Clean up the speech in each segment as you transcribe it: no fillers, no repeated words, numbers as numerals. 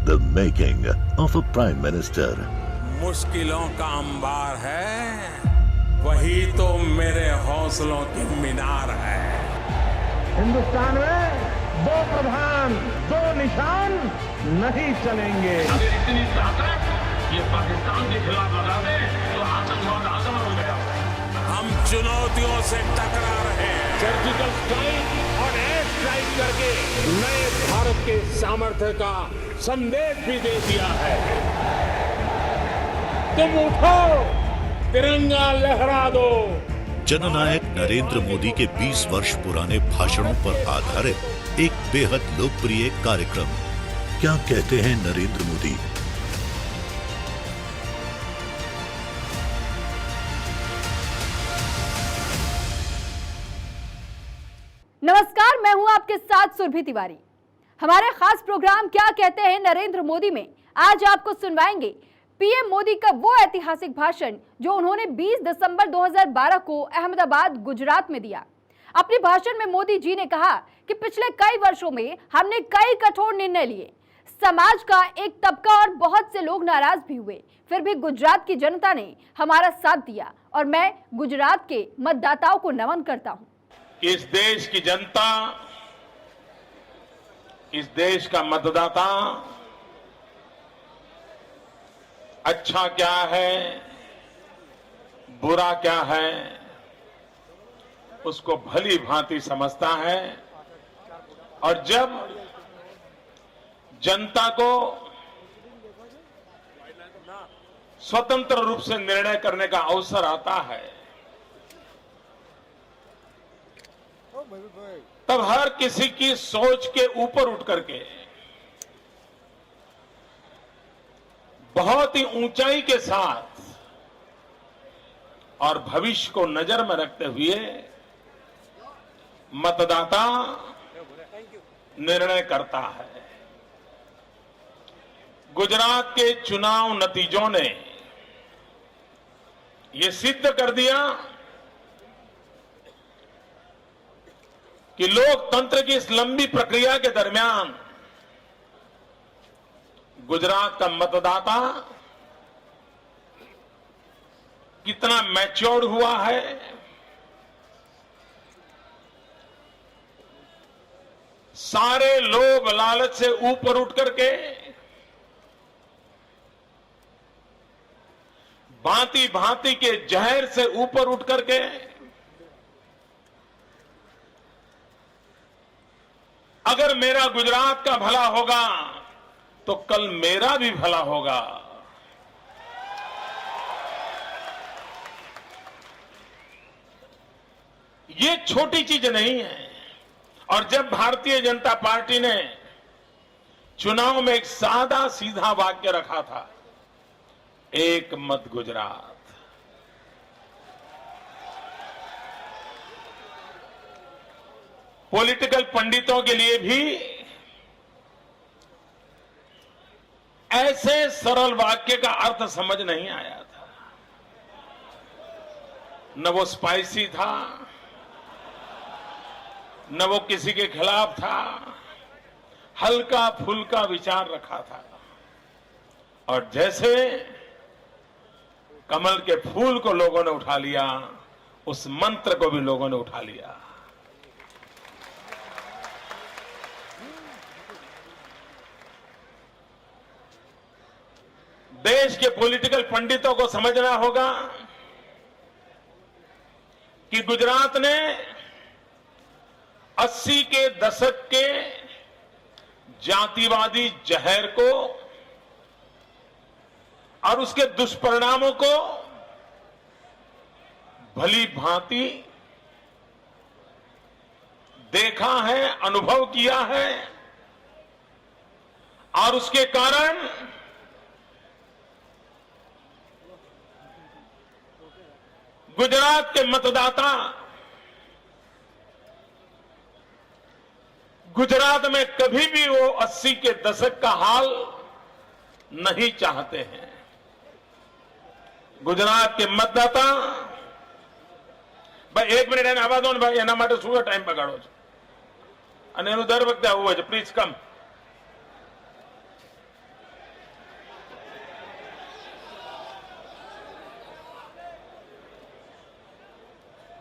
The making of a Prime Minister. मुश्किलों का अंबार है, वही तो मेरे हौसलों की मीनार है। हिंदुस्तान में दो प्रधान दो निशान नहीं चलेंगे। अगर इतनी ताकत ये पाकिस्तान के खिलाफ लगा दे तो आतंकवाद आजाद हो गया। हम चुनौतियों से टकरा रहे हैं। सर्जिकल स्ट्राइक और एयर स्ट्राइक करके नए भारत के सामर्थ्य का संदेश भी दे दिया है। तुम उठो, तिरंगा लहरा दो। जननायक नरेंद्र मोदी के 20 वर्ष पुराने भाषणों पर आधारित एक बेहद लोकप्रिय कार्यक्रम। क्या कहते हैं नरेंद्र मोदी? नमस्कार, मैं हूं आपके साथ सुरभि तिवारी। हमारे खास प्रोग्राम क्या कहते हैं नरेंद्र मोदी में आज आपको सुनवाएंगे पीएम मोदी का वो ऐतिहासिक भाषण जो उन्होंने 20 दिसंबर 2012 को अहमदाबाद, गुजरात में दिया। अपने भाषण में मोदी जी ने कहा कि पिछले कई वर्षों में हमने कई कठोर निर्णय लिए। समाज का एक तबका और बहुत से लोग नाराज भी हुए, फिर भी गुजरात की जनता ने हमारा साथ दिया और मैं गुजरात के मतदाताओं को नमन करता हूं। इस देश की जनता, इस देश का मतदाता अच्छा क्या है, बुरा क्या है, उसको भली भांति समझता है। और जब जनता को स्वतंत्र रूप से निर्णय करने का अवसर आता है, तब हर किसी की सोच के ऊपर उठ करके बहुत ही ऊंचाई के साथ और भविष्य को नजर में रखते हुए मतदाता निर्णय करता है। गुजरात के चुनाव नतीजों ने यह सिद्ध कर दिया कि लोकतंत्र की इस लंबी प्रक्रिया के दरमियान गुजरात का मतदाता कितना मैच्योर्ड हुआ है, सारे लोभ लालच से ऊपर उठ करके भांति भांति के जहर से ऊपर उठ करके अगर मेरा गुजरात का भला होगा तो कल मेरा भी भला होगा। ये छोटी चीज नहीं है। और जब भारतीय जनता पार्टी ने चुनाव में एक सादा सीधा वाक्य रखा था, एक मत गुजरात, पॉलिटिकल पंडितों के लिए भी ऐसे सरल वाक्य का अर्थ समझ नहीं आया था। न वो स्पाइसी था, न वो किसी के खिलाफ था, हल्का फुल्का विचार रखा था। और जैसे कमल के फूल को लोगों ने उठा लिया, उस मंत्र को भी लोगों ने उठा लिया। देश के पॉलिटिकल पंडितों को समझना होगा कि गुजरात ने 80 के दशक के जातिवादी जहर को और उसके दुष्परिणामों को भली भांति देखा है, अनुभव किया है। और उसके कारण गुजरात के मतदाता गुजरात में कभी भी वो 80 के दशक का हाल नहीं चाहते हैं। गुजरात के मतदाता, भाई एक मिनिट એને આવા દો ને ભાઈ, એના માટે શું ટાઈમ બગાડો છો? અને એનું દર વખતે આવું હોય છે, પ્લીઝ કમ।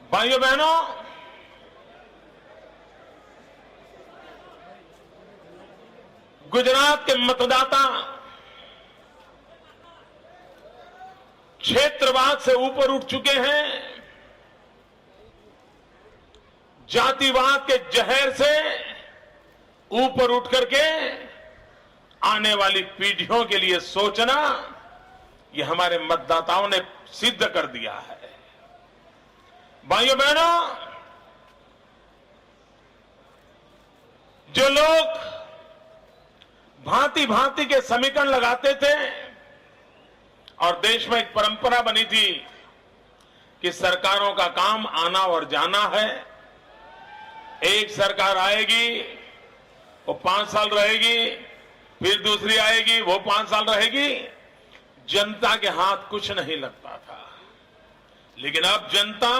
भाइयों बहनों, गुजरात के मतदाता क्षेत्रवाद से ऊपर उठ चुके हैं, जातिवाद के जहर से ऊपर उठ करके आने वाली पीढ़ियों के लिए सोचना, ये हमारे मतदाताओं ने सिद्ध कर दिया है। भाइयों बहनों, जो लोग भांति भांति के समीकरण लगाते थे और देश में एक परंपरा बनी थी कि सरकारों का काम आना और जाना है, एक सरकार आएगी वो 5 साल रहेगी, फिर दूसरी आएगी वो 5 साल रहेगी, जनता के हाथ कुछ नहीं लगता था। लेकिन अब जनता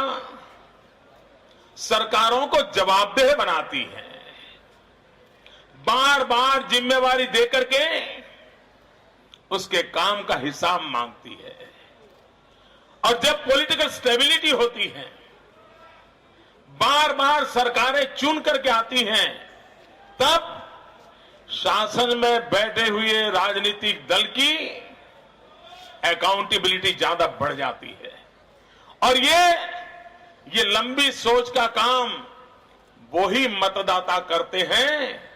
सरकारों को जवाबदेह बनाती है, बार बार जिम्मेवारी देकर के उसके काम का हिसाब मांगती है। और जब पॉलिटिकल स्टेबिलिटी होती है, बार बार सरकारें चुन करके आती हैं, तब शासन में बैठे हुए राजनीतिक दल की अकाउंटेबिलिटी ज्यादा बढ़ जाती है। और ये लंबी सोच का काम वही मतदाता करते हैं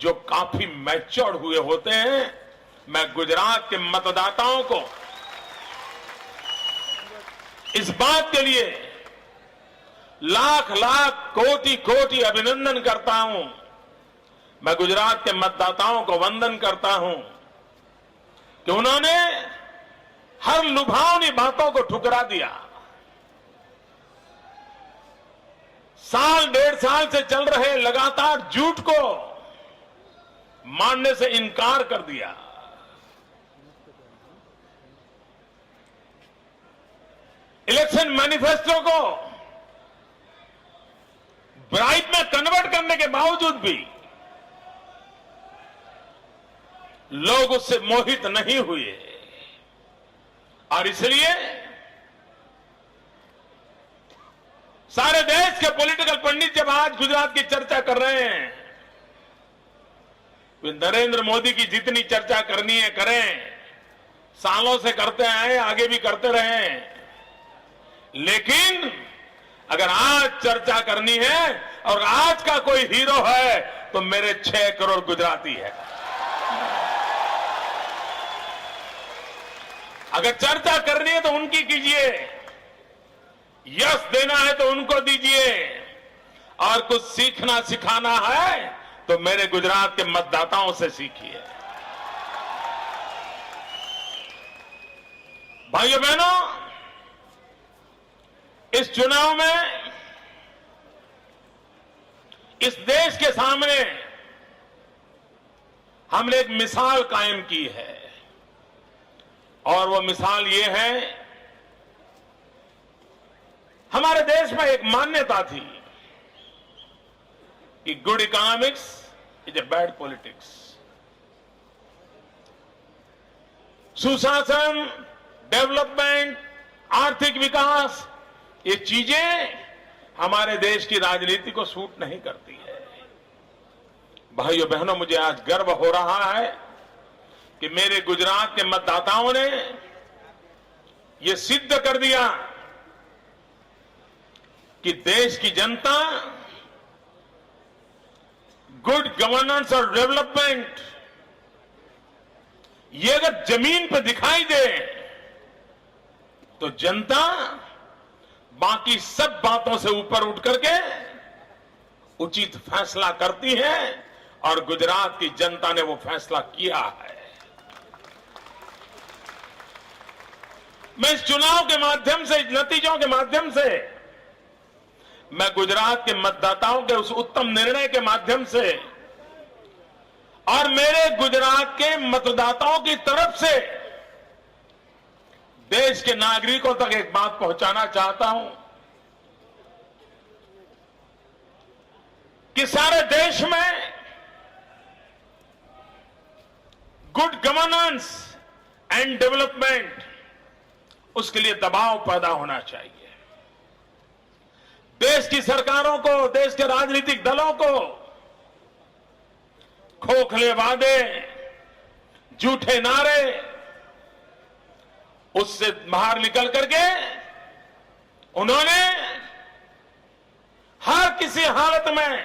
जो काफी मैच्योर्ड हुए होते हैं। मैं गुजरात के मतदाताओं को इस बात के लिए लाख लाख कोटि कोटि अभिनंदन करता हूं। मैं गुजरात के मतदाताओं को वंदन करता हूं कि उन्होंने हर लुभावनी बातों को ठुकरा दिया। साल 1.5 साल से चल रहे लगातार झूठ को मानने से इनकार कर दिया। इलेक्शन मैनिफेस्टो को ब्राइब में कन्वर्ट करने के बावजूद भी लोग उससे मोहित नहीं हुए। और इसलिए सारे देश के पॉलिटिकल पंडित जब आज गुजरात की चर्चा कर रहे हैं, वे नरेंद्र मोदी की जितनी चर्चा करनी है करें, सालों से करते आए, आगे भी करते रहें। लेकिन अगर आज चर्चा करनी है और आज का कोई हीरो है तो मेरे 6 करोड़ गुजराती है। अगर चर्चा करनी है तो उनकी कीजिए, यश देना है तो उनको दीजिए, और कुछ सीखना सिखाना है तो मेरे गुजरात के मतदाताओं से सीखिए। भाइयों बहनों, इस चुनाव में इस देश के सामने हमने एक मिसाल कायम की है, और वो मिसाल ये है, हमारे देश में एक मान्यता थी कि good economics is a bad politics. सुशासन, डेवलपमेंट, आर्थिक विकास, ये चीजें हमारे देश की राजनीति को सूट नहीं करती है। भाइयों बहनों, मुझे आज गर्व हो रहा है कि मेरे गुजरात के मतदाताओं ने ये सिद्ध कर दिया कि देश की जनता गुड गवर्नेंस और डेवलपमेंट ये अगर जमीन पर दिखाई दे तो जनता बाकी सब बातों से ऊपर उठ करके उचित फैसला करती है, और गुजरात की जनता ने वो फैसला किया है। मैं इस चुनाव के माध्यम से, इस नतीजों के माध्यम से, मैं गुजरात के मतदाताओं के उस उत्तम निर्णय के माध्यम से और मेरे गुजरात के मतदाताओं की तरफ से देश के नागरिकों तक एक बात पहुंचाना चाहता हूं कि सारे देश में गुड गवर्नेंस एंड डेवलपमेंट, उसके लिए दबाव पैदा होना चाहिए। देश की सरकारों को, देश के राजनीतिक दलों को खोखले वादे, झूठे नारे, उससे बाहर निकल करके उन्होंने हर किसी हालत में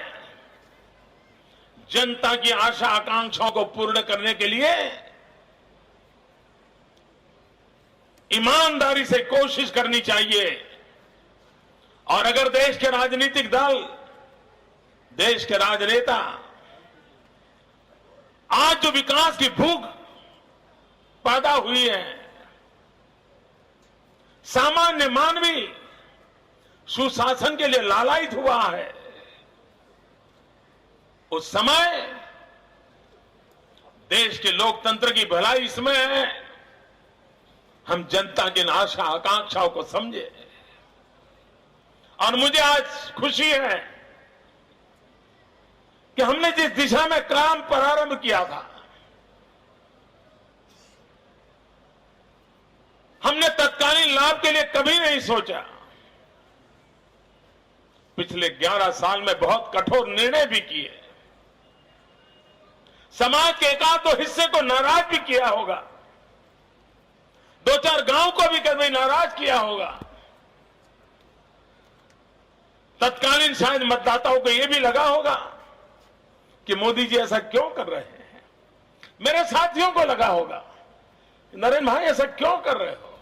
जनता की आशा आकांक्षाओं को पूर्ण करने के लिए ईमानदारी से कोशिश करनी चाहिए। और अगर देश के राजनीतिक दल, देश के राजनेता आज जो विकास की भूख पैदा हुई है, सामान्य मानवी सुशासन के लिए लालायित हुआ है, उस समय देश के लोकतंत्र की भलाई इसमें है हम जनता की आशा आकांक्षाओं को समझे। और मुझे आज खुशी है कि हमने जिस दिशा में काम प्रारंभ किया था, हमने तत्कालीन लाभ के लिए कभी नहीं सोचा। पिछले 11 साल में बहुत कठोर निर्णय भी किए, समाज के एकाध दो हिस्से को नाराज भी किया होगा, 2-4 गांव को भी कभी नाराज किया होगा। तत्कालीन शायद मतदाताओं को यह भी लगा होगा कि मोदी जी ऐसा क्यों कर रहे हैं। मेरे साथियों को लगा होगा नरेंद्र भाई ऐसा क्यों कर रहे हो।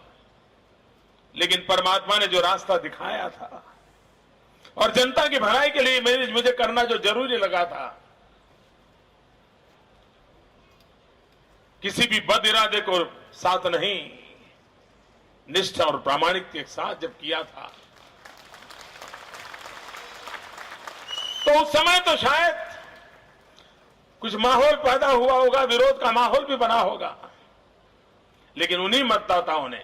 लेकिन परमात्मा ने जो रास्ता दिखाया था और जनता की भलाई के लिए मुझे करना जो जरूरी लगा था, किसी भी बद इरादे को साथ नहीं, निष्ठा और प्रामाणिकता के साथ जब किया था, तो उस समय तो शायद कुछ माहौल पैदा हुआ होगा, विरोध का माहौल भी बना होगा। लेकिन उन्हीं मतदाताओं ने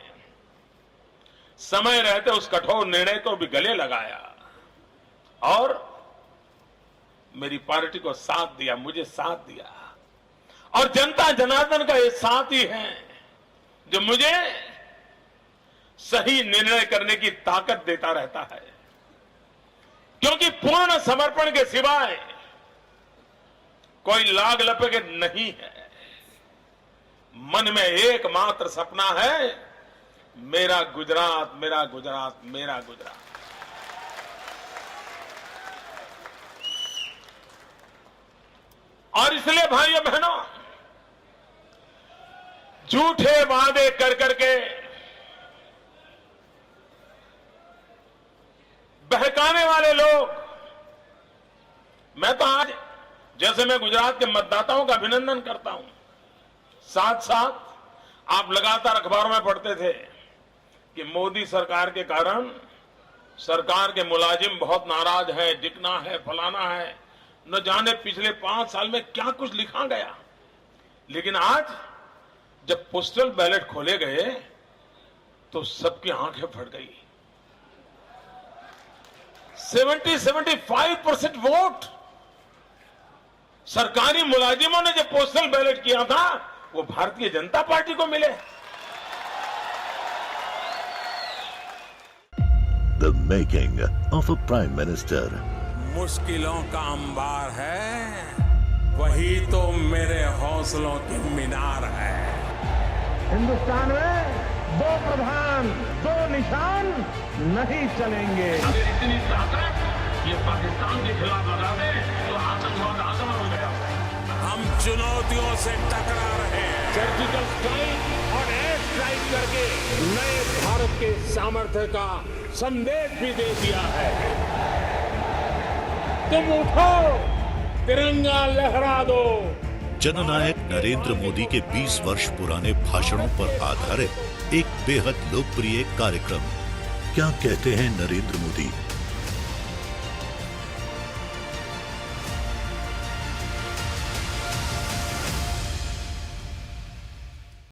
समय रहते उस कठोर निर्णय को भी गले लगाया और मेरी पार्टी को साथ दिया, मुझे साथ दिया। और जनता जनार्दन का ये साथ ही है जो मुझे सही निर्णय करने की ताकत देता रहता है, क्योंकि पूर्ण समर्पण के सिवाय कोई लाग लपेट नहीं है। मन में एकमात्र सपना है, मेरा गुजरात, मेरा गुजरात, मेरा गुजरात। और इसलिए भाइयों बहनों, झूठे वादे कर करके बहकाने वाले लोग, मैं तो आज जैसे मैं गुजरात के मतदाताओं का अभिनंदन करता हूं, साथ साथ आप लगातार अखबारों में पढ़ते थे कि मोदी सरकार के कारण सरकार के मुलाजिम बहुत नाराज है, दिखना है, फलाना है, न जाने पिछले 5 साल में क्या कुछ लिखा गया। लेकिन आज जब पोस्टल बैलेट खोले गए तो सबकी आंखें फट गई। 70-75% वोट सरकारी मुलाजिमों ने जब पोस्टल बैलेट किया था वो भारतीय जनता पार्टी को मिले। The making of a prime minister. मुश्किलों का अंबार है, वही तो मेरे हौसलों की मीनार है। हिंदुस्तान में 2 प्रधान 2 निशान नहीं चलेंगे। अगर इतनी ताकत ये पाकिस्तान के खिलाफ लगा दे तो आतंकवाद आसमान हो गया। हम चुनौतियों से टकरा रहे हैं। सर्जिकल स्ट्राइक और एयर स्ट्राइक करके नए भारत के सामर्थ्य का संदेश भी दे दिया है। तुम उठो, तिरंगा लहरा दो। जननायक नरेंद्र मोदी के 20 वर्ष पुराने भाषणों पर आधारित एक बेहद लोकप्रिय कार्यक्रम क्या कहते हैं नरेंद्र मोदी।